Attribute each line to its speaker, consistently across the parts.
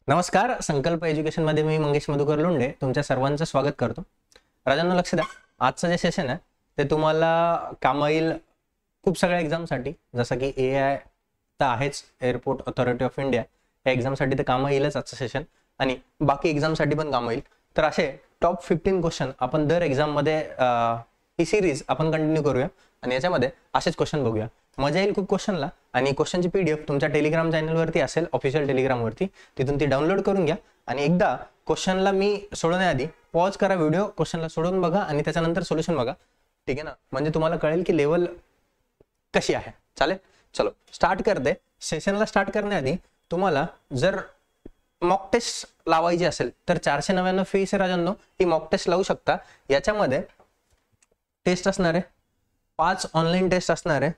Speaker 1: नमस्कार. संकल्प एज्युकेशन मध्ये मी मंगेश मधुकर लोंढे तुमच्या सर्वांचं स्वागत करतो. राजांनो, लक्ष द्या. आजचं जे सेशन आहे ते तुम्हाला कामं येईल खूप सगळ्या एक्झामसाठी. जसं की AI तर आहेच, एअरपोर्ट अथॉरिटी ऑफ इंडिया या एक्झामसाठी तर कामं येईलच आजचं सेशन, आणि बाकी एक्झामसाठी पण कामं येईल. तर असे टॉप 15 क्वेश्चन आपण दर एक्झाममध्ये ही सिरीज आपण कंटिन्यू करूया, आणि याच्यामध्ये असेच क्वेश्चन बघूया. मजा येईल खूप क्वेश्चनला. आणि क्वेश्चनची PDF तुमच्या टेलिग्राम चॅनलवरती असेल, ऑफिशियल टेलिग्रामवरती, तिथून ती डाउनलोड करून घ्या. आणि एकदा क्वेश्चनला मी सोडवण्याआधी पॉज करा व्हिडिओ, क्वेश्चनला सोडून बघा आणि त्याच्यानंतर सोल्युशन बघा. ठीक आहे ना? म्हणजे तुम्हाला कळेल की लेवल कशी आहे. चालेल, चलो स्टार्ट करते. सेशनला स्टार्ट करण्याआधी तुम्हाला जर मॉक टेस्ट लावायची असेल तर 499 फीस राजांनो, ही मॉक टेस्ट लावू शकता. याच्यामध्ये टेस्ट असणार आहे, 5 ऑनलाईन टेस्ट असणार आहे.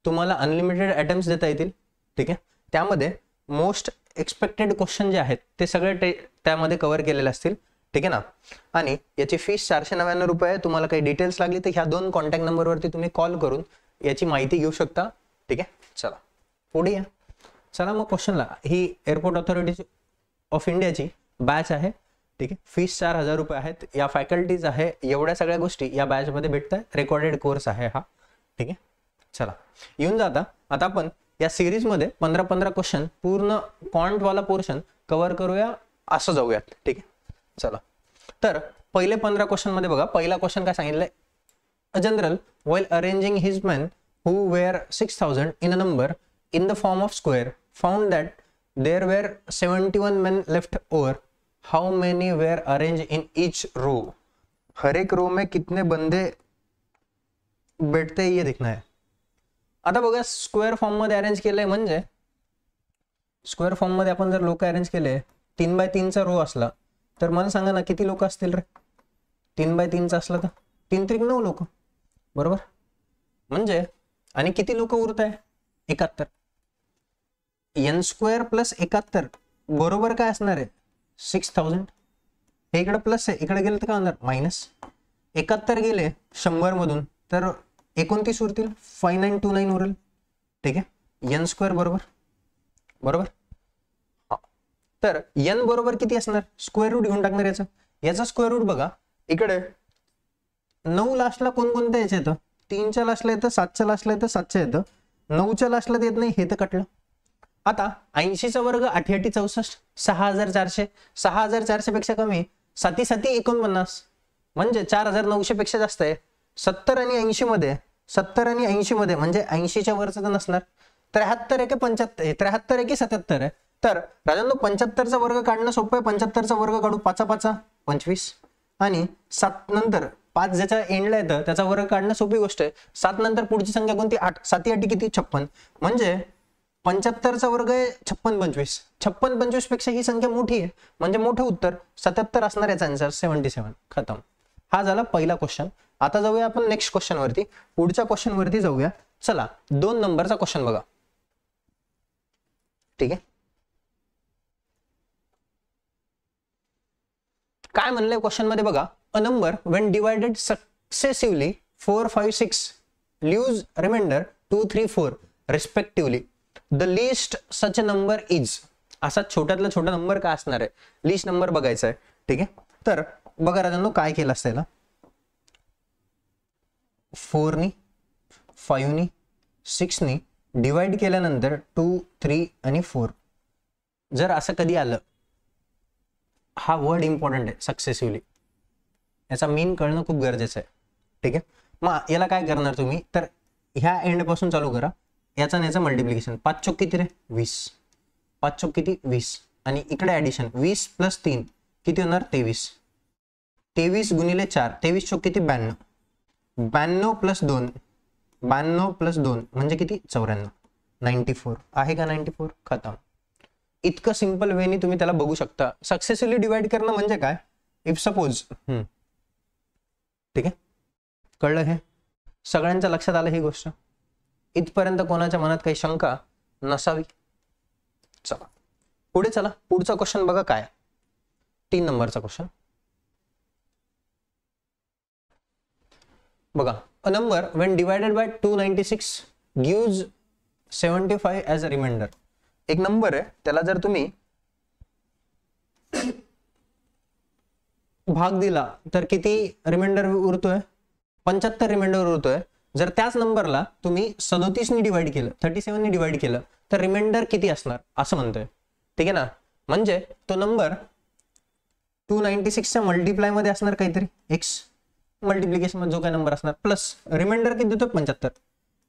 Speaker 1: तुम्हाला अनलिमिटेड अटेम्प्ट्स देता येतील. ठीक आहे. त्यामध्ये मोस्ट एक्सपेक्टेड क्वेश्चन जे आहेत ते सगळे त्यामध्ये कव्हर केलेले असतील. ठीक आहे ना? आणि याची फीस 499 रुपये. तुम्हाला काही डिटेल्स लागली तर ह्या 2 कॉन्टॅक्ट नंबरवरती तुम्ही कॉल करून याची माहिती घेऊ शकता. ठीक आहे, चला पुढे या. चला मग क्वेश्चनला. ही एअरपोर्ट अथॉरिटी ऑफ इंडियाची बॅच आहे. ठीक आहे. फीस 4000 रुपये आहेत. या फॅकल्टीज आहे, एवढ्या सगळ्या गोष्टी या बॅचमध्ये भेटतात. रेकॉर्डेड कोर्स आहे हा. ठीक आहे, चला येऊन जाता. आता आपण या सिरीज मध्ये 15 क्वेश्चन पूर्ण क्वांट वाला पोर्शन कव्हर करूया, असं जाऊयात. ठीक आहे, चला. तर पहिले 15 क्वेश्चन मध्ये बघा. पहिला क्वेश्चन काय सांगितलंय? A general while arranging his men who were 6000 in a number in the form of square found that there were 71 men left over. How many were arranged in each row? हर एक row में कितने बंदे बैठते ये दिखना है. आता बघा, स्क्वेअर फॉर्म मध्ये अरेंज केलंय, म्हणजे स्क्वेअर फॉर्म मध्ये आपण जर लोक अरेंज केले, 3x3 चा रो असला तर मला सांगा ना किती लोक असतील रे? 3x3 चा असला तर 3 त्रिक 9 लोक, बरोबर? म्हणजे आणि किती लोक उरत आहे? 71. n स्क्वेअर प्लस 71 बरोबर काय असणार आहे? 6000. हे इकडे प्लस आहे, इकडे गेलं तर काय होणार? मायनस. 71 गेले 100 मधून तर 29 उरतील, 5929 उरेल. ठीक आहे. n स्क्वेअर बरोबर बरोबर. तर n बरोबर किती असणार? स्क्वेअर रूट घेऊन टाकणार याचा स्क्वेअर रूट बघा. इकडे 9 लास्टला कोणकोणत्या याच्या येतं? 3च्या लास्टला येतं, 7च्या लास्टला येतं, 7च्या येतं, 9च्या लास्टला येत नाही, हे तर कटलं. आता 80चा वर्ग 8 8 64, 6400. 6400 पेक्षा कमी, 7 7 49, म्हणजे 4900 पेक्षा जास्त आहे. 70 आणि 80 मध्ये, 70 आणि 80 मध्ये म्हणजे 80च्या वरचं तर नसणार. 73 आहे की 75? 73 आहे की 77 आहे? तर राजांनो, 75चा वर्ग काढणं सोपं आहे. 75चा वर्ग काढू. 5 5 25, आणि 7 नंतर 5 ज्याच्या एंडला येतं त्याचा वर्ग काढणं सोपी गोष्ट आहे. 7 नंतर पुढची संख्या कोणती? 8. 7 8 किती? 56. म्हणजे 75चा वर्ग आहे 56 25. 56 25 पेक्षा ही संख्या मोठी आहे, म्हणजे मोठं उत्तर 77 असणार. याचा आन्सर 77. खतम. हा झाला पहिला क्वेश्चन. आता जाऊया आपण नेक्स्ट क्वेश्चन वरती. पुढच्या क्वेश्चन वरती जाऊया. चला, 2 नंबरचा क्वेश्चन बघा. ठीक आहे. काय म्हणलंय क्वेश्चन मध्ये बघा. A number when divided successively 4 5 6 leaves remainder 2 3 4 respectively, the least such a number is. असा छोट्यातला छोटा नंबर काय असणार आहे? लिस्ट नंबर बघायचा आहे. ठीक आहे. तर बघा राजांनो, काय केलं असतं याला. 4 नी 5 नी 6 नी डिवाइड केल्यानंतर 2 3 आणि 4. जर असं कधी आलं, हा वर्ड इम्पॉर्टंट आहे, सक्सेसिव्हली. याचा मीन कळणं खूप गरजेचं आहे. ठीक आहे. मग याला काय करणार तुम्ही, तर ह्या एंड पासून चालू करा. याचा आणि याचं मल्टिप्लिकेशन. 5 चौक किती रे? 20. 5 चौक किती? 20. आणि इकडे ऍडिशन 20 + 3 किती होणार? 23. 23 गुणिले 4, 23 चौक किती? 92. 92 + 2, 92 + 2 म्हणजे किती? 94. 94 आहे का? 94. खतम. इतकं सिंपल वेनी तुम्ही त्याला बघू शकता. सक्सेसफुली डिवाइड करणं म्हणजे काय? If suppose. ठीक आहे, कळलं? हे सगळ्यांच्या लक्षात आलं ही गोष्ट? इथपर्यंत कोणाच्या मनात काही शंका नसावी. चला पुढे चला. पुढचा क्वेश्चन बघा काय. 3 नंबरचा क्वेश्चन बघा. A number when divided by 296 gives 75 as a remainder. एक नंबर आहे, त्याला जर तुम्ही भाग दिला तर किती रिमाइंडर उरतोय? 75 रिमाइंडर उरतोय. जर त्याच नंबरला तुम्ही 37 ने डिवाइड केलं, 37 ने डिवाइड केलं तर रिमाइंडर किती असणार असं म्हणतोय. ठीक आहे ना. म्हणजे तो नंबर 296 च्या मल्टिप्लाय मध्ये असणार काहीतरी, एक्स मल्टिप्लिकेशन मध्ये जो काही नंबर असणार, प्लस रिमाइंडर किती देतो 75.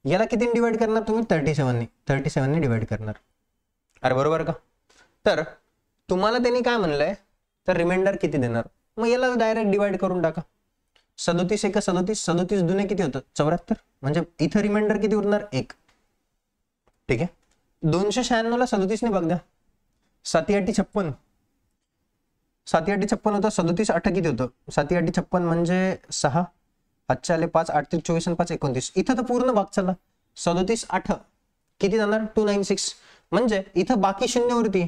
Speaker 1: याला किती डिवाइड करणार तुम्ही? 37 ने डिवाइड करणार. अरे बरोबर का? तर तुम्हाला त्यांनी काय म्हणलंय तर रिमाइंडर किती देणार, मग याला डायरेक्ट डिवाइड करून टाका. 37 एक 37, 37 दुने किती होतं? 74. म्हणजे इथं रिमाइंडर किती उरणार? 1. ठीक आहे. 296 ला 37 ने भाग द्या. 7 8 56, 7 8 56 होतं. 37 8 किती होतं? 7 8 56 म्हणजे 6, 5 आले 5, 8 3 24 आणि 5 29. इथं तर पूर्ण भाग चला. 37 8 किती जाणार? 296. म्हणजे इथं बाकी शून्यवरती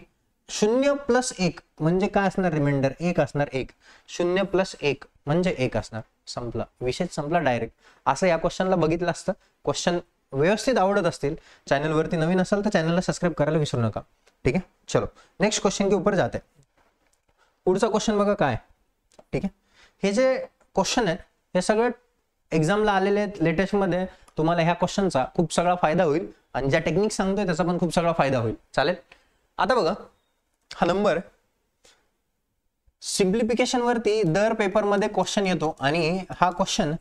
Speaker 1: 0 प्लस 1 म्हणजे काय असणार? रिमाइंडर 1 असणार. 1 0 प्लस 1 म्हणजे 1 असणार. संपला विषय, संपला डायरेक्ट. असं या क्वेश्चनला बघितलं असतं. क्वेश्चन व्यवस्थित आवडत असतील, चॅनलवरती नवीन असाल तर चॅनलला सबस्क्राईब करायला विसरू नका. ठीक आहे. चलो नेक्स्ट क्वेश्चन के ऊपर जाते. पुढचा क्वेश्चन बघा काय. ठीक आहे. हे जे क्वेश्चन आहेत हे सगळं एक्झामला आलेले आहेत लेटेस्ट मध्ये. तुम्हाला ह्या क्वेश्चनचा खूप सगळा फायदा होईल आणि ज्या टेक्निक सांगतोय त्याचा पण खूप सगळा फायदा होईल. चालेल. आता बघा हा नंबर सिम्प्लिफिकेशन वरती दर पेपर मध्ये क्वेश्चन येतो आणि हा क्वेश्चन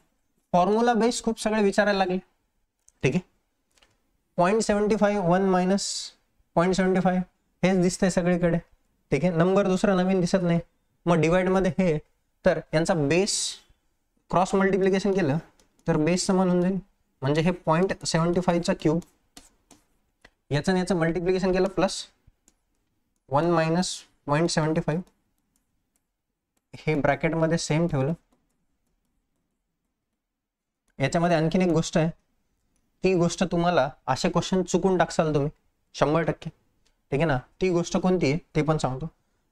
Speaker 1: फॉर्म्युला बेस खूप सगळे विचारायला लागले. ठीक आहे. 0.75 1 मायनस 0.75 हेच दिसतंय सगळीकडे. ठीक आहे. नंबर दुसरा नवीन दिसत नाही. मग डिवाइड मध्ये हे, तर यांचा बेस क्रॉस मल्टिप्लिकेशन केलं तर बेस समान होऊन जाईल. म्हणजे हे 0.75 चा क्यूब, याचं याचं मल्टिप्लिकेशन केलं प्लस 1 मायनस 0.75, हे ब्रॅकेट मध्ये सेम ठेवलं. याच्यामध्ये आणखीन एक गोष्ट आहे, ती गोष्ट तुम्हाला असे क्वेश्चन चुकून टाकसाल तुम्ही 100%. ठीक आहे ना. ती गोष्ट कोणती आहे ते पण सांगतो.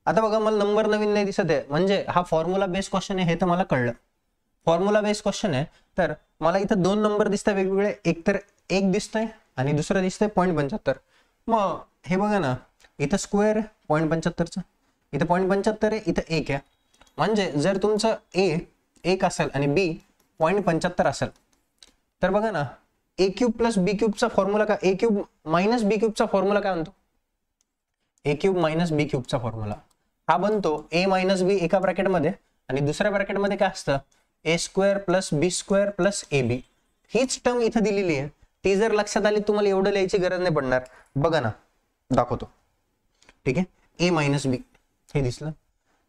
Speaker 1: आता बघा मला नंबर नवीन नाही दिसत आहे, म्हणजे हा फॉर्म्युला बेस क्वेश्चन आहे हे तर मला कळलं. फॉर्म्युला बेस क्वेश्चन आहे तर मला इथं 2 नंबर दिसतात वेगवेगळे. एक तर 1 दिसतंय आणि दुसरं दिसतंय 0.75. मग हे बघा ना, इथं स्क्वेअर 0.75चा, इथं 0.75 आहे, इथं 1 आहे. म्हणजे जर तुमचं ए 1 असेल आणि बी 0.75 असेल तर बघा ना, ए क्यूब प्लस बी क्यूबचा फॉर्म्युला काय? ए क्यूब मायनस बी क्यूबचा फॉर्म्युला काय म्हणतो? ए क्यूब मायनस बी क्यूबचा फॉर्म्युला हा बनतो ए मायनस बी एका ब्रॅकेटमध्ये आणि दुसऱ्या ब्रॅकेटमध्ये काय असतं? A square plus B square plus A B. हीच टर्म इथं दिलेली आहे. ती जर लक्षात आली तुम्हाला एवढं लिहायची गरज नाही पडणार. बघा ना, दाखवतो. ठीक आहे. ए मायनस बी हे दिसलं.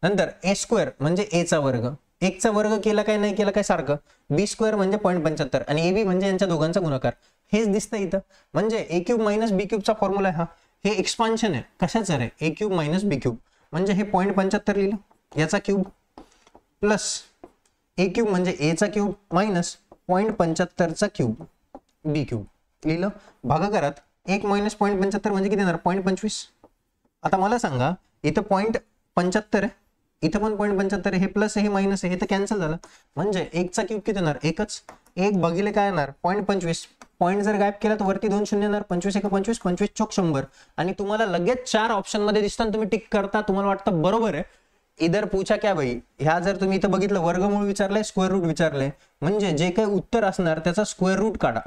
Speaker 1: नंतर ए स्क्वेअर म्हणजे ए चा वर्ग, 1 चा वर्ग केला काय नाही केला काय सारखं. बी स्क्वेअर म्हणजे 0.75 आणि ए बी म्हणजे यांच्या दोघांचा गुणाकार. हेच दिसतं इथं. म्हणजे ए क्यूब मायनस बी क्यूबचा फॉर्म्युला आहे हा. हे एक्सपान्शन आहे कशाचं रे? ए क्यूब मायनस बी क्यूब. म्हणजे हे 0.75 लिहिलं, याचा क्यूब प्लस ए क्यूब म्हणजे ए चा क्यूब मायनस 0.75 चा क्यूब बी क्यूब लिहिलं. भागाकारात 1 मायनस 0.75 म्हणजे किती येणार? 0.25. आता मला सांगा, इथं 0.75 आहे, इथं पण 0.75 आहे, हे प्लस आहे हे मायनस आहे, हे तर कॅन्सल झालं. म्हणजे 1 चा क्यूब किती येणार? 1च. 1 भागिले काय येणार? 0.25. पॉईंट जर गायब केला तर वरती 2 शून्य येणार. 25 1 25, 25 चौक 100. आणि तुम्हाला लगेच 4 ऑप्शन मध्ये दिसतात, तुम्ही टिक करता. तुम्हाला वाटतं बरोबर आहे. इधर पूछा क्या भाई, ह्या जर तुम्ही इथं बघितलं वर्गमूळ विचारलंय, स्क्वेअर रूट विचारलंय, म्हणजे जे काही उत्तर असणार त्याचा स्क्वेअर रूट काढा.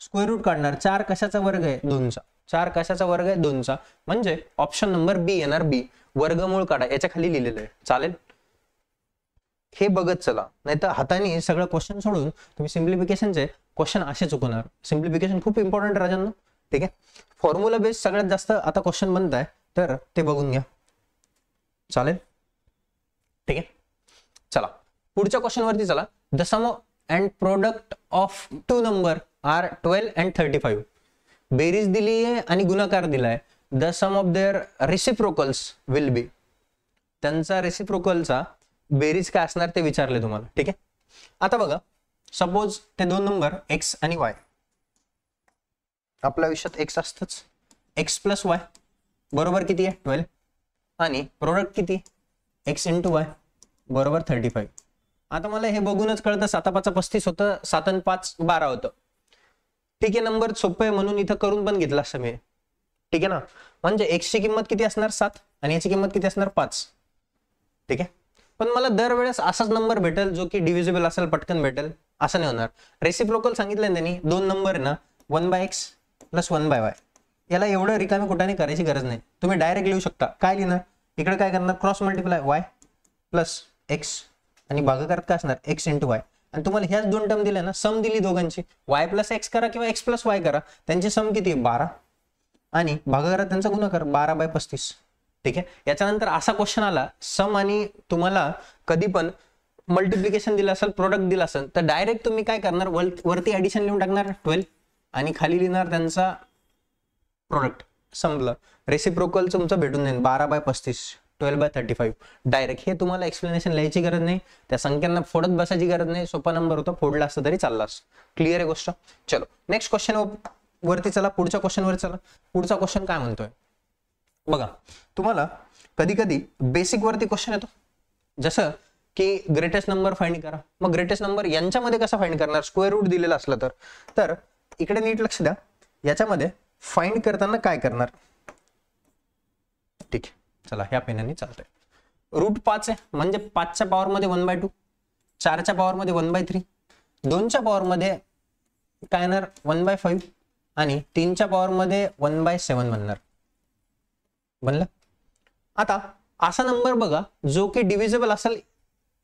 Speaker 1: स्क्वेअर रूट काढणार. 4 कशाचा वर्ग आहे? 2चा. 4 कशाचा वर्ग आहे? 2चा. म्हणजे ऑप्शन नंबर बी येणार. बी वर्गमूळ काढा, याच्या खाली लिहिलेलं आहे. चालेल. हे बघत चला, नाही तर हाताने सगळं क्वेश्चन सोडून तुम्ही सिम्प्लिफिकेशनचे क्वेश्चन असे चुकवणार. सिम्प्लिफिकेशन खूप इम्पॉर्टंट राजांनो. ठीक आहे. फॉर्म्युला बेस सगळ्यात जास्त आता क्वेश्चन बनत आहे, तर ते बघून घ्या. चालेल. ठीक आहे. चला पुढच्या क्वेश्चन वरती चला. The sum and product of 2 number are 12 and 35. बेरीज दिली आहे आणि गुणाकार दिलाय. The sum of their reciprocals will be. त्यांचा रेसिप्रोकलचा बेरीज काय असणार ते विचारले तुम्हाला. ठीक आहे. आता बघा, सपोज ते 2 नंबर एक्स आणि वाय. आपल्या आयुष्यात एक्स असतंच. एक्स प्लस वाय बरोबर किती आहे? 12. आणि प्रोडक्ट किती? एक्स इंटू वाय बरोबर 35. आता मला हे बघूनच कळतं 7 5 35 होतं, 7 आणि 5 12 होतं. ठीक आहे. नंबर सोपं आहे म्हणून इथं करून पण घेतला असं मी. ठीक आहे ना. म्हणजे एक्स ची किंमत किती असणार? 7 आणि याची किंमत किती असणार? 5. ठीक आहे. पण मला दरवेळेस असाच नंबर भेटेल जो की डिव्हिजिबल असेल, पटकन भेटेल असं नाही होणार. रेसिप्रोकल सांगितलं त्यांनी, दोन नंबर आहे ना 1/x + 1/y, याला एवढं रिकामी कुठाने करायची गरज नाही. तुम्ही डायरेक्ट लिहू शकता. काय लिहिणार, इकडे काय करणार, क्रॉस मल्टिप्लाय y + x आणि भागाकारात काय असणार x × y. आणि तुम्हाला ह्याच दोन टर्म दिल्या ना, सम दिली दोघांची, y + x करा किंवा x + y करा, त्यांची सम किती 12 आणि भागाकारात त्यांचा गुणाकार 12/35. ठीक आहे. याच्यानंतर असा क्वेश्चन आला, सम आणि तुम्हाला कधी पण मल्टिप्लिकेशन दिलं असेल, प्रोडक्ट दिला असेल, तर डायरेक्ट तुम्ही काय करणार, वरती ऍडिशन लिहून टाकणार 12 आणि खाली लिहिणार त्यांचा प्रोडक्ट. संपलं. रेसिप्रोकल तुमचं भेटून जाईल 12/35, 12/35 डायरेक्ट. हे तुम्हाला एक्सप्लेनेशन लिहायची गरज नाही, त्या संख्यांना फोडत बसायची गरज नाही. सोपा नंबर होता, फोडला असता तरी चालला असतं. क्लिअर आहे गोष्ट. चलो नेक्स्ट क्वेश्चन वरती चला, पुढच्या क्वेश्चन वर चला. पुढचा क्वेश्चन काय म्हणतोय बघा. तुम्हाला कधी कधी बेसिक वरती क्वेश्चन येतो, जसं की ग्रेटेस्ट नंबर फाइंड करा. मग ग्रेटेस्ट नंबर यांच्यामध्ये कसा फाइंड करणार, स्क्वेअर रूट दिलेला असलं तर इकडे नीट लक्ष द्या. याच्यामध्ये फाइंड करताना काय करणार, ठीक आहे चला ह्या पेनाने चालतंय. रूट 5 आहे म्हणजे 5च्या पॉवर मध्ये 1/2, 4च्या पॉवर मध्ये 1/3, 2च्या पॉवर मध्ये काय येणार 1/5 आणि 3च्या पॉवर मध्ये 1/7 बनणार. बनलं. आता असा नंबर बघा जो की डिव्हिजिबल असेल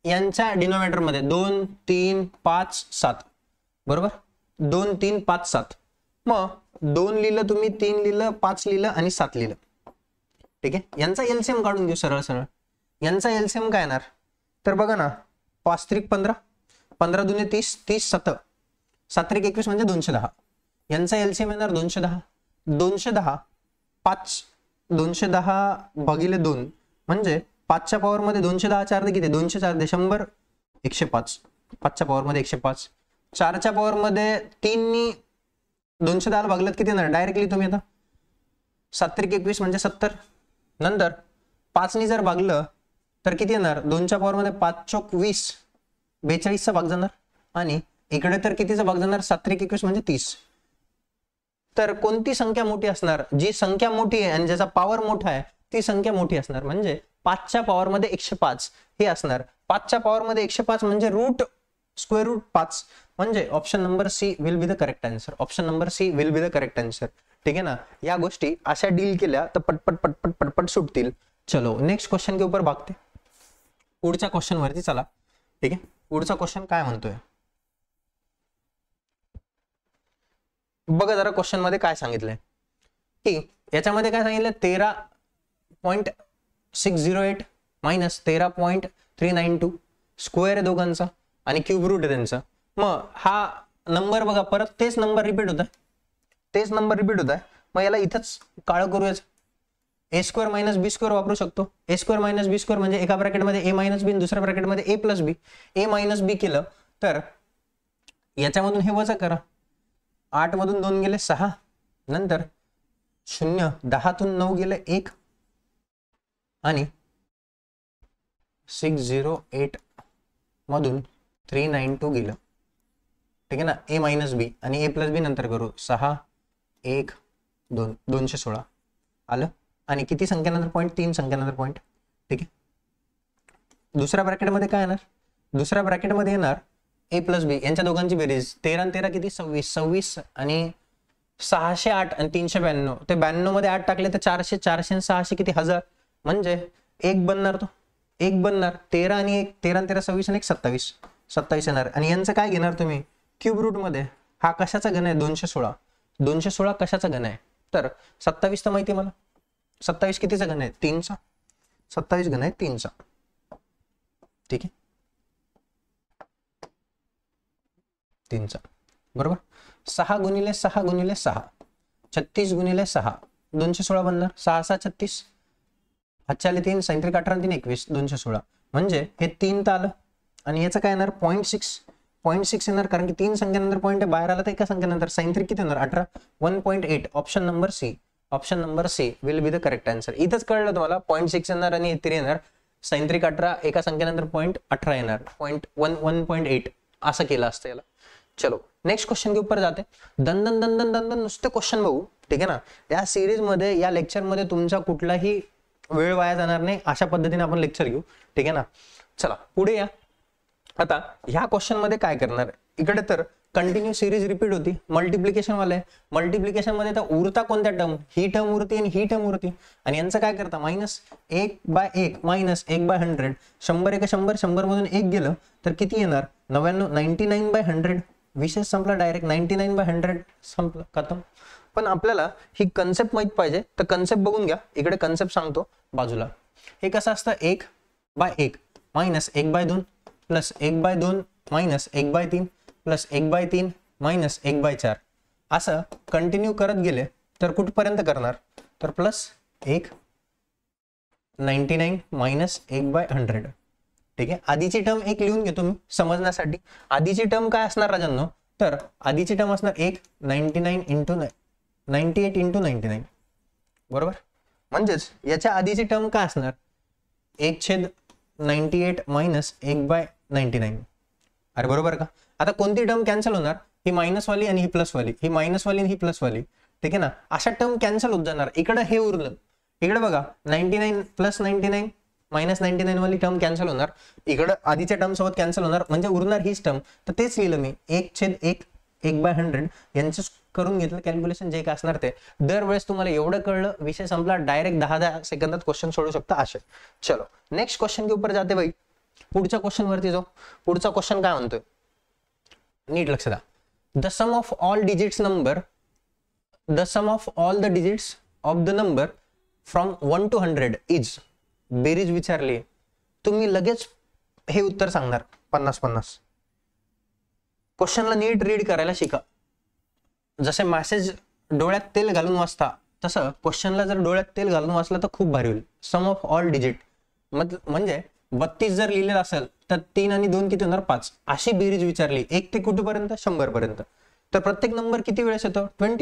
Speaker 1: यांच्या डिनोमिनेटर मध्ये 2, 3, 5, 7 बरोबर. 2, 3, 5, 7. मग 2 लिहिलं तुम्ही, 3 लिहिलं, 5 लिहिलं आणि 7 लिहिलं. ठीक आहे. यांचा एलसीएम काढून घेऊ सरळ सरळ. यांचा एलसीएम काय येणार तर बघा ना, 5 त्रिक 15, 15 दुने 30, 30 7, 7 त्रिक 21 म्हणजे 210. यांचा एलसीएम येणार 210. 210 5, 210 भागिले 2 म्हणजे 5च्या पॉवर मध्ये 210 4 किती, 204 दे 100, 105. 5च्या पॉवर मध्ये 105. 4च्या पॉवर मध्ये 3 नी 210 भागल्यात किती येणार, डायरेक्टली तुम्ही आता 7 त्रिक 21 म्हणजे 70. नंतर 5 नी जर भागलं तर किती येणार, 2च्या पॉवर मध्ये 5 चोक 20, 42चा भाग जाणार आणि इकडे तर कितीचा भाग जाणार, 7 त्रिक 21 म्हणजे 30. तर कोणती संख्या मोठी असणार, जी संख्या मोठी आहे आणि ज्याचा पॉवर मोठा आहे ती संख्या मोठी असणार. म्हणजे 5च्या पॉवर मध्ये 105 हे असणार. 5च्या पॉवर मध्ये 105 म्हणजे स्क्वेअर रूट 5 म्हणजे option number C will be the correct answer. Option number C will be the correct answer. ठीक है ना. या गोष्टी अशा डील केल्या तर पटपट पटपट पटपट सुटतील. चलो नेक्स्ट क्वेश्चन के ऊपर भागते. पुढच्या क्वेश्चन वरती चला. ठीक आहे. पुढचा क्वेश्चन काय म्हणतोय बघा जरा. क्वेश्चन मध्ये काय सांगितलंय की याच्यामध्ये काय सांगितलं, 13.608 मायनस 13.392 स्क्वेअर आहे दोघांचा आणि क्यूब रूट आहे त्यांचा. मग हा नंबर बघा परत तेच नंबर रिपीट होत आहे, तेच नंबर रिपीट होत आहे. मग याला इथंच काळं करूयाच. ए स्क्वेअर मायनस बी स्क्वेअर वापरू शकतो. ए स्क्वेअर मायनस बी स्क्वेअर म्हणजे एका ब्रॅकेटमध्ये ए मायनस बी, दुसऱ्या ब्रॅकेटमध्ये ए प्लस बी. ए मायनस बी केलं तर याच्यामधून हे वजा करा. 8 मधून 2 गेले 6, नंतर 0, 10 तून 9 गेले 1 आणि 608 मधून 392 गेलं. ठीक आहे ना. ए मायनस बी आणि ए प्लस बी नंतर करू. 6 1 2 216 आलं. आणि किती संख्यानंतर पॉईंट, 3 संख्यानंतर पॉईंट. ठीक आहे. दुसऱ्या ब्रॅकेटमध्ये काय येणार, दुसऱ्या ब्रॅकेटमध्ये येणार ए प्लस बी यांच्या दोघांची बेरीज. 13 आणि 13 किती 26, 26 आणि 608 आणि 392. ते 92 मध्ये 8 टाकले तर 400, 400 आणि 600 किती 1000 म्हणजे 1 बनणार. तो 1 बनणार. 13 आणि 1, 13 आणि 13 26 आणि 1 27, 27 येणार. आणि यांचं काय घेणार तुम्ही क्यूब रूट मध्ये. हा कशाचा घन आहे 216. 216 कशाचा घन आहे तर 27 तर माहिती मला. 27 कितीचा घन आहे 3चा. 27 घन आहे 3चा. ठीक आहे 3चा बरोबर. 6 गुणिले 6 गुणिले 6 36 गुणिले 6 216 बनणार. 6 6 36, 5 3 सैंत्रिक 18 3 21 216 म्हणजे हे 3 तर आलं. आणि याचं काय येणार 0.6 येणार कारण की 3 संख्यानंतर पॉईंट आहे. बाहेर आला तर एका संख्यानंतर सैंत्रिक किती होणार 18, 1.8. Option number C, option number C will be the correct answer. इथंच कळलं तुम्हाला 0.6 येणार आणि 3 येणार. सैंत्रिक 18 एका संख्यानंतर 0.18 येणार. 1.8 असं केलं असतं याला. चलो नेक्स्ट क्वेश्चन के ऊपर जाते. दन दन नुसते क्वेश्चन बघू. ठीक आहे ना. या सिरीज मध्ये या लेक्चर मध्ये तुमचा कुठलाही वेळ वाया जाणार नाही अशा पद्धतीने आपण लेक्चर घेऊ, ठीक आहे ना. चला पुढे या. आता ह्या क्वेश्चन मध्ये काय करणार, इकडे तर कंटिन्यू सिरीज रिपीट होती, मल्टिप्लिकेशन वाले मल्टिप्लिकेशन मध्ये तर उरता कोणत्या टर्म, ही टर्म उरती आणि ही टर्म उरती, आणि यांचं काय करता -1/1 -1/100, 100 एक 100, 100 मधून 1 गेलं तर किती येणार 99, 99/100, विषय संपला डायरेक्ट, 99/100 संपलं, खतम. पण आपल्याला ही कन्सेप्ट माहित पाहिजे, तर कन्सेप्ट बघून घ्या. इकडे कन्सेप्ट सांगतो बाजूला. हे कसं असतं, 1/1 -1/2 प्लस 1/2 -1/3 प्लस 1/3 -1/4, असं कंटिन्यू करत गेले तर कुठपर्यंत करणार, तर +1 99 -1/100, ठीक आहे. आधीची टर्म एक लिहून घेतो मी समजण्यासाठी. आधीची टर्म काय असणार राजांनो, तर आधीची टर्म असणार 98 × 99, बरोबर. म्हणजेच याच्या आधीची टर्म काय असणार, 1/98 -1/99, अरे बरोबर का. आता कोणती टर्म कॅन्सल होणार, ही मायनसवाली आणि ही प्लसवाली, ही मायनसवाली आणि ही प्लसवाली, ठीक आहे ना. अशा टर्म कॅन्सल होत जाणार. इकडे हे उरलं, इकडे बघा 99 + 99 -99 वाली टर्म कॅन्सल होणार, इकडे आधीच्या टर्म सोबत कॅन्सल होणार, म्हणजे उरणार हीच टर्म. तर तेच लिहिलं मी 1/1 1/100 यांचं करून घेतलं कॅल्क्युलेशन, जे काय असणार ते. दरवेळेस तुम्हाला एवढं कळलं, विषय संपला, डायरेक्ट 10 सेकंदात क्वेश्चन सोडू शकता असे. चलो नेक्स्ट क्वेश्चन के ऊपर जाते भाई. पुढच्या क्वेश्चन वरती जाऊ. पुढचा क्वेश्चन काय म्हणतोय, नीट लक्ष द्या. The sum of all digits of the number from 1 to 100 is, बेरीज विचारली, तुम्ही लगेच हे उत्तर सांगणार 50-50. क्वेश्चनला नीट रीड करायला शिका. जसे मॅसेज डोळ्यात तेल घालून वाचता, तसं क्वेश्चनला जर डोळ्यात तेल घालून वाचलं तर खूप भारी होईल. सम ऑफ ऑल डिजिट म्हणजे 32 जर लिहिलेलं असेल तर 3 आणि 2 किती होणार, 5, अशी बेरीज विचारली 1 ते कुठपर्यंत, 100 पर्यंत. तर प्रत्येक नंबर किती वेळेस येतो, 20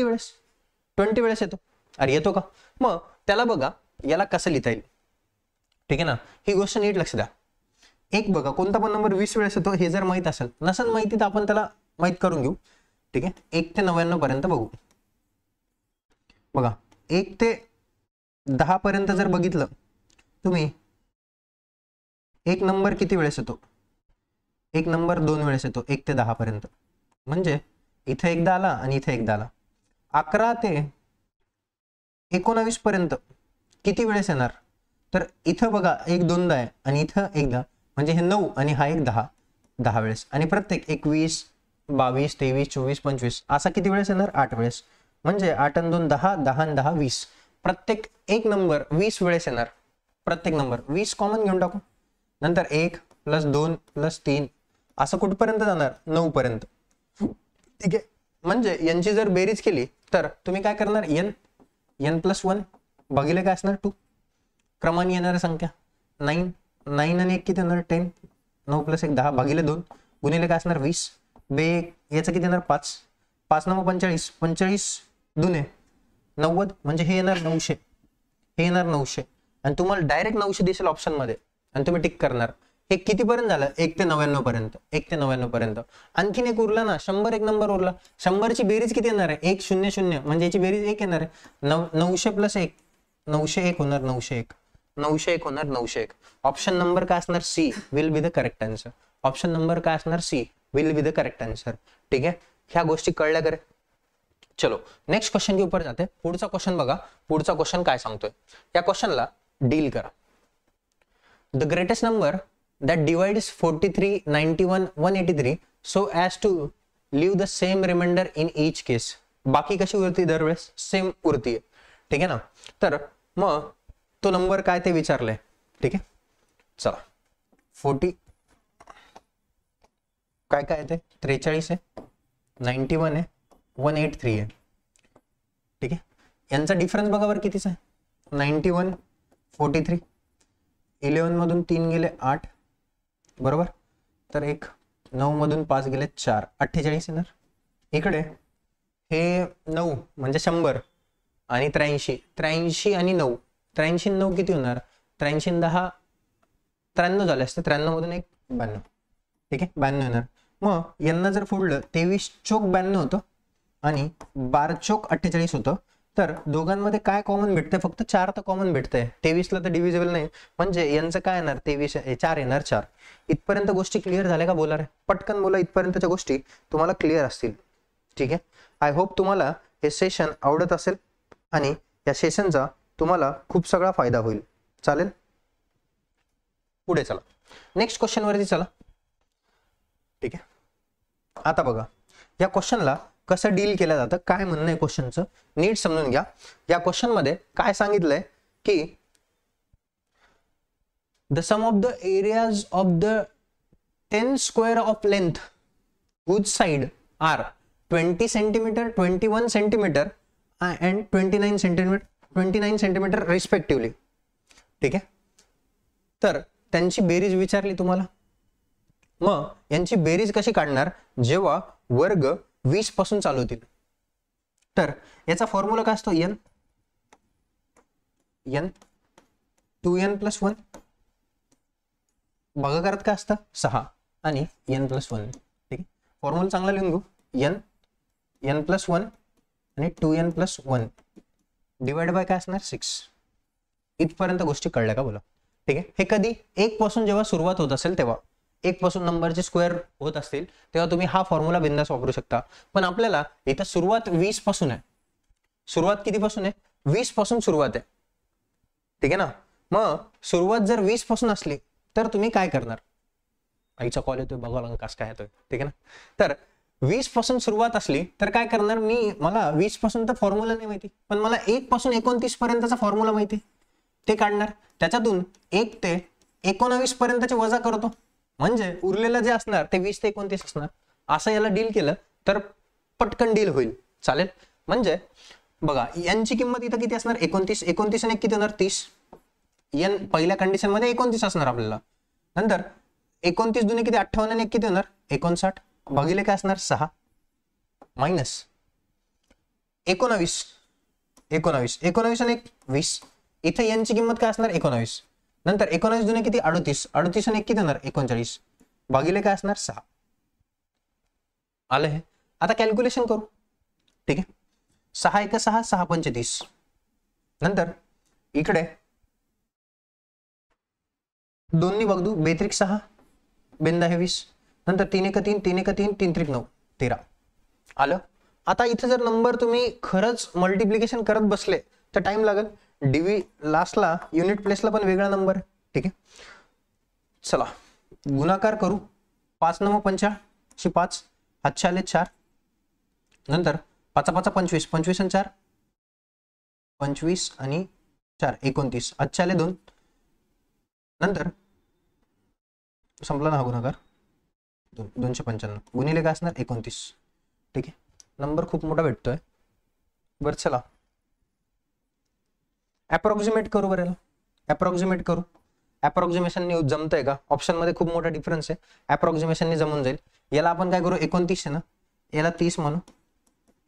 Speaker 1: वेळेस येतो. अरे येतो का. मग त्याला बघा, याला कसं लिहिता येईल, ठीक आहे ना. ही गोष्ट नीट लक्ष द्या. एक बघा, कोणता पण नंबर 20 वेळेस येतो हे जर माहित असेल, नसेल माहिती तर आपण त्याला माहित करून घेऊ, ठीक आहे. 1 ते 99 पर्यंत बघू. बघा 1 ते 10 पर्यंत जर बघितलं तुम्ही, एक नंबर किती वेळेस येतो, एक नंबर 2 वेळेस येतो 1 ते 10 पर्यंत. म्हणजे इथे एकदा आला आणि इथे एकदा आला. 11 ते 19 पर्यंत किती वेळेस येणार, तर इथं बघा 1 दोनदा आहे आणि इथं एकदा, म्हणजे हे 9 आणि हा एक 10 वेळेस. आणि प्रत्येक 21 22 23 24 25 असा किती वेळेस येणार, 8 वेळेस. म्हणजे 8 आणि 2 10, 10 आणि 10 20, प्रत्येक एक नंबर 20 वेळेस येणार. प्रत्येक नंबर 20 कॉमन घेऊन टाकू. नंतर 1 + 2 + 3 असं कुठपर्यंत जाणार, 9 पर्यंत, ठीक आहे. म्हणजे यांची जर बेरीज केली तर तुम्ही काय करणार, n + 1 भागिले काय असणार 2, क्रमाने येणाऱ्या संख्या 9 आणि 1 किती येणार 10, 9 + 1 10 भागिले 2 गुणिले काय असणार 20, याचं किती येणार 5, 5 9 45, 45 दुने 90, म्हणजे हे येणार 900, हे येणार 900. आणि तुम्हाला डायरेक्ट 900 दिसेल ऑप्शन मध्ये आणि तुम्ही टिक करणार. हे कितीपर्यंत झालं, 1 ते 99 पर्यंत, 1 ते 99 पर्यंत. आणखीन एक उरला ना, 100 एक नंबर उरला. 100 ची बेरीज किती येणार आहे, 1 0 0, म्हणजे याची बेरीज 1 येणार आहे. 900 + 1 901 होणार, 901 होणार, 901. ऑप्शन नंबर काय असणार, C will be the correct answer. Option number काय असणार, C will be the correct answer, ठीक आहे. ह्या गोष्टी कळल्या करे. चलो नेक्स्ट क्वेश्चन के ऊपर जाते. पुढचा क्वेश्चन बघा. पुढचा क्वेश्चन काय सांगतोय, या क्वेश्चनला डील करा. The greatest number that divides 43 91 183 so as to leave the same remainder in each case. बाकी कशी उरती, दरवेळेस सेम उरती, ठीक आहे ना. तर मग तो नंबर काय ते विचारलंय, ठीक आहे. चला 40 काय काय ते 43 आहे, 91 आहे, 183 आहे, ठीक आहे. यांचा डिफरन्स बघा बरं कितीचा आहे, 91 43, 11 मधून 3 गेले 8, बरोबर. तर 1 9 मधून 5 गेले 4, 48 येणार. इकडे हे 9 म्हणजे 100 आणि 83 आणि 9, 83 आणि 9 किती होणार, 83 आणि 10 93 झाले असते. 93 मधून 1 92, ठीक आहे, 92 येणार. मग यांना जर फोडलं 23 चोक 92 होतं आणि 12 चोक 48 होतं. तर दोघांमध्ये काय कॉमन भेटतंय, फक्त 4 तर कॉमन भेटतंय, 23 ला तर डिव्हिजिबल नाही, म्हणजे यांचं काय येणार 23 4 येणार 4. इथपर्यंत गोष्टी क्लिअर झाल्या का बोला रे, पटकन बोला, इथपर्यंतच्या गोष्टी तुम्हाला क्लिअर असतील. ठीक आहे, आय होप तुम्हाला हे सेशन आवडत असेल आणि या सेशनचा तुम्हाला खूप सगळा फायदा होईल. चालेल, पुढे चला, नेक्स्ट क्वेश्चन वरती चला. ठीक आहे, आता बघा या क्वेश्चनला कसं डील केलं जातं, काय म्हणणं आहे क्वेश्चनचं नीट समजून घ्या. या क्वेश्चन मध्ये काय सांगितलंय की the sum of the areas of the 10 square of length whose side are 20 centimeter, 21 centimeter and 29 centimeter respectively. ठीक आहे, तर त्यांची बेरीज विचारली तुम्हाला. मग यांची बेरीज कशी काढणार जेव्हा वर्ग 20 पासून चालू होतील. तर याचा फॉर्म्युला काय असतो, n 2n+1, भागाकारात काय असतं 6 आणि n+1. ठीक आहे, फॉर्म्युला चांगला लिहून घेऊ, n+1 आणि 2n+1 डिवाइड बाय काय असणार 6. इथपर्यंत गोष्टी कळल्या का बोला. ठीक आहे, हे कधी 1 पासून जेव्हा सुरुवात होत असेल तेव्हा, 1 पासून नंबरचे स्क्वेअर होत असतील तेव्हा तुम्ही हा फॉर्म्युला बिंदास वापरू शकता. पण आपल्याला इथं सुरुवात 20 पासून आहे. सुरुवात किती पासून आहे, 20 पासून सुरुवात आहे. ठीक आहे ना, मग सुरुवात जर 20 पासून असली तर तुम्ही काय करणार, आईचा कॉल येतोय बघा कस काय येतोय. ठीक आहे ना, तर 20 पासून सुरुवात असली तर काय करणार मला 20 पासून तर फॉर्म्युला नाही माहिती, पण मला 1 पासून 29 पर्यंतचा फॉर्म्युला माहिती, ते काढणार. त्याच्यातून 1 ते 19 पर्यंतचे वजा करतो, म्हणजे उरलेलं जे असणार ते 20 ते 29 असणार. असं याला डील केलं तर पटकन डील होईल. चालेल, म्हणजे बघा यांची किंमत इथं किती असणार 29, 29 आणि किती होणार 30. n पहिल्या कंडिशन मध्ये 29 असणार आपल्याला. नंतर 29 दुने किती 58 आणि 1 किती होणार 59, भागिले काय असणार 6 मायनस 19 आणि 1 20. इथे यांची किंमत काय असणार 19. नंतर 19 दुने किती 38, 38 आणि 1 किती होणार 39, भागिले काय असणार 6. आलं हे, आता कॅल्क्युलेशन करू. ठीक आहे, 6 1 6, 6 5 30. नंतर इकडे 2 बघ दू 2 3 6 बेंदा हे 20. नंतर 3 1 3, 3 1 3, 3 3 9 13. आलं. आता इथे जर नंबर तुम्ही खरंच मल्टिप्लिकेशन करत बसले तर टाइम लागेल. डीव्ही लास्टला युनिट प्लेसला पण वेगळा नंबर. ठीक आहे, चला गुणाकार करू. 5 9 पंचा 5, हातचे आले 4. नंतर 5 5 25, 25 आणि 4 25 आणि 4 29, हातचे आले 2. नंतर संपला ना हा गुणाकार 295 गुणिले काय असणार 29. ठीक आहे, नंबर खूप मोठा भेटतोय. बरं चला अप्रॉक्सिमेट करू. बरं अप्रॉक्सिमेट करू. अप्रॉक्सिमेशननी जमतंय का, ऑप्शन मध्ये खूप मोठा डिफरन्स आहे. अप्रॉक्सिमेशननी जमून जाईल. याला आपण काय करू 29 आहे ना, याला 30 म्हणू,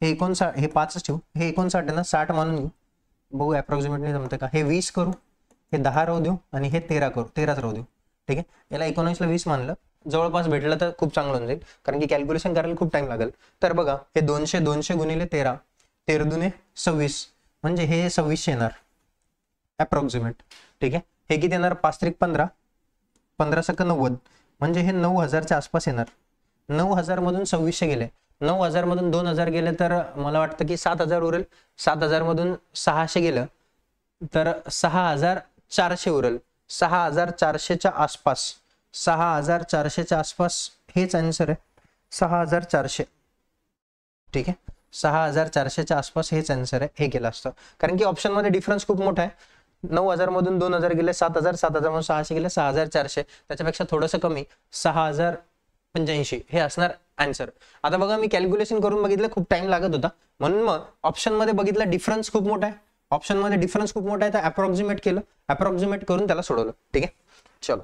Speaker 1: हे 59 हे 5 ठेवू, हे 59 आहे ना 60 मानून घेऊ. बघू अप्रॉक्सिमेटली जमतंय का. हे 20 करू, हे 10 राहू देऊ आणि हे 13 करू, 13च राहू देऊ. ठीक आहे, याला 19 ला 20 मानलं, जवळपास भेटलं तर खूप चांगलं होऊन जाईल, कारण की कॅल्क्युलेशन करायला खूप टाइम लागेल. तर बघा हे 200 200 गुणिले 13, 13 दुने 26, म्हणजे हे 2600 येणार अप्रॉक्सिमेट. ठीक आहे, हे किती येणार 5 3 15, 15 सक 90, म्हणजे हे 9000च्या आसपास येणार. 9000 मधून 2600 गेले, 9000 मधून 2000 गेले तर मला वाटतं की 7000 उरेल. 7000 मधून 600 गेलं तर 6400 उरेल. 6400च्या आसपास, 6400च्या आसपास हेच आन्सर आहे, 6400. ठीक आहे, 6400च्या आसपास हेच आन्सर आहे. हे केलं असतं, कारण की ऑप्शन मध्ये डिफरन्स खूप मोठा आहे. 9000 मधून 2000 गेले 7000, 7000 मधून 600 गेले 6400, त्याच्यापेक्षा थोडंसं कमी 6085 हे असणार आन्सर. आता बघा मी कॅल्क्युलेशन करून बघितलं, खूप टाइम लागत होता, म्हणून मग ऑप्शन मध्ये बघितलं डिफरन्स खूप मोठा आहे. ऑप्शन मध्ये डिफरन्स खूप मोठा आहे, तर अप्रॉक्सिमेट केलं, अप्रॉक्सिमेट करून त्याला सोडवलं. ठीक आहे, चलो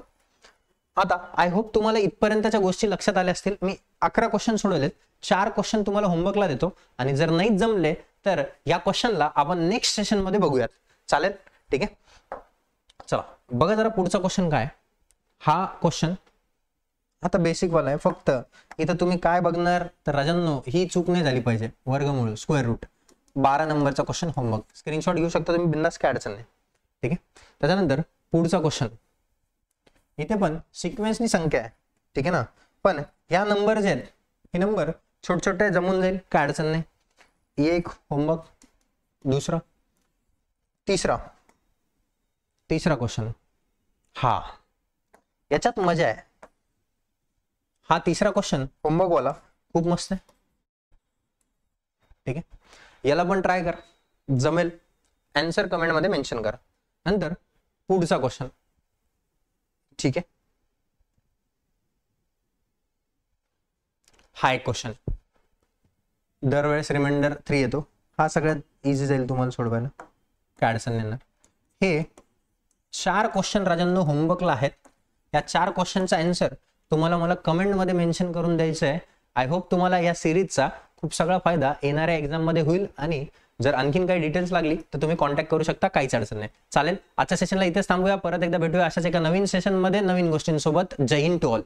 Speaker 1: आता आय होप तुम्हाला इथपर्यंतच्या गोष्टी लक्षात आल्या असतील. मी 11 क्वेश्चन सोडवलेत, 4 क्वेश्चन तुम्हाला होमवर्कला देतो, आणि जर नाही जमले तर या क्वेश्चनला आपण नेक्स्ट सेशन मध्ये बघूयात. चालेल, ठीक आहे. चला बघा जरा पुढचा क्वेश्चन काय. हा क्वेश्चन आता बेसिक वाला आहे. फक्त इथं तुम्ही काय बघणार तर राजांनो, ही चूक नाही झाली पाहिजे, वर्गमूळ स्क्वेअर रूट. 12 नंबरचा क्वेश्चन होमवर्क, स्क्रीनशॉट घेऊ शकता तुम्ही बिंदास, काय अडचण नाही. ठीक आहे. त्याच्यानंतर पुढचा क्वेश्चन, इथे पण सिक्वेन्सनी संख्या आहे. ठीक आहे ना, पण ह्या नंबर जे आहेत हे नंबर छोटे छोटे जमून जाईल, काय अडचण नाही. एक होमवर्क, दुसरा, तिसरा क्वेश्चन. हा याच्यात मजा आहे. हा तिसरा क्वेश्चन होमवर्क वाला खूप मस्त आहे. ठीक आहे, याला पण ट्राय करा, जमेल. आन्सर कमेंट मध्ये मेन्शन करा. नंतर पुढचा क्वेश्चन. ठीक आहे, हा एक क्वेश्चन दरवेळेस रिमाइंडर 3 येतो. हा सगळ्यात इझी जाईल तुम्हाला सोडवायला, काय अडचण नाही. हे 4 क्वेश्चन राजांनो होमवर्कला आहेत. या 4 क्वेश्चनचा आन्सर तुम्हाला मला कमेंट मध्ये मेन्शन करून द्यायचं आहे. आय होप तुम्हाला या सिरीजचा खूप सगळा फायदा येणाऱ्या एक्झाम मध्ये होईल. आणि जर आणखीन काही डिटेल्स लागली तर तुम्ही कॉन्टॅक्ट करू शकता, काहीच अडचण नाही. चालेल, आजच्या सेशनला इथेच थांबूया. परत एकदा भेटूया अशाच एका नवीन सेशन मध्ये नवीन गोष्टींसोबत. जय हिंद टू ऑल.